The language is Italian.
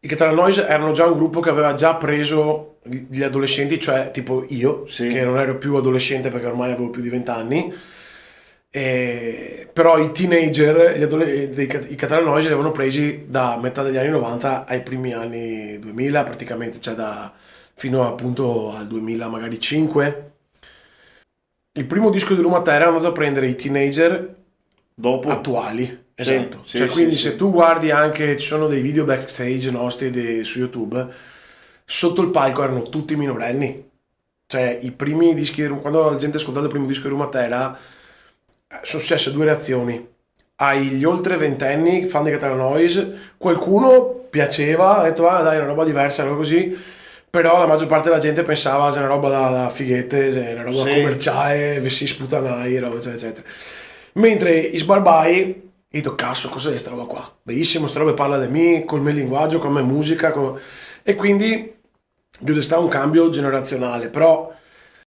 I Catalanois erano già un gruppo che aveva già preso gli adolescenti, cioè tipo io, che Sì, non ero più adolescente perché ormai avevo più di 20 anni, però i teenager, i Catalanois li avevano presi da metà degli anni 90 ai primi anni 2000 praticamente, cioè fino appunto al 2000 magari 5. Il primo disco di Roma Terra è andato a prendere i teenager dopo. attuali, Sì, esatto. sì, Cioè, sì, quindi se sì. tu guardi anche, ci sono dei video backstage nostri su YouTube, sotto il palco erano tutti minorenni. Cioè, i primi dischi, quando la gente ha ascoltato il primo disco di Roma Terra, sono successe due reazioni. Hai gli oltre ventenni, fan di Catala Noise, qualcuno piaceva, ha detto, ah dai, è una roba diversa, una roba così, però la maggior parte della gente pensava sia una roba da fighette, sia una roba Sì, commerciale, vessi sputanai, roba eccetera, eccetera. Mentre i sbarbai, io dico, cazzo, cos'è sta roba qua? Bellissimo, sta roba parla di me, col mio linguaggio, con la mia musica, e quindi c'è stato un cambio generazionale, però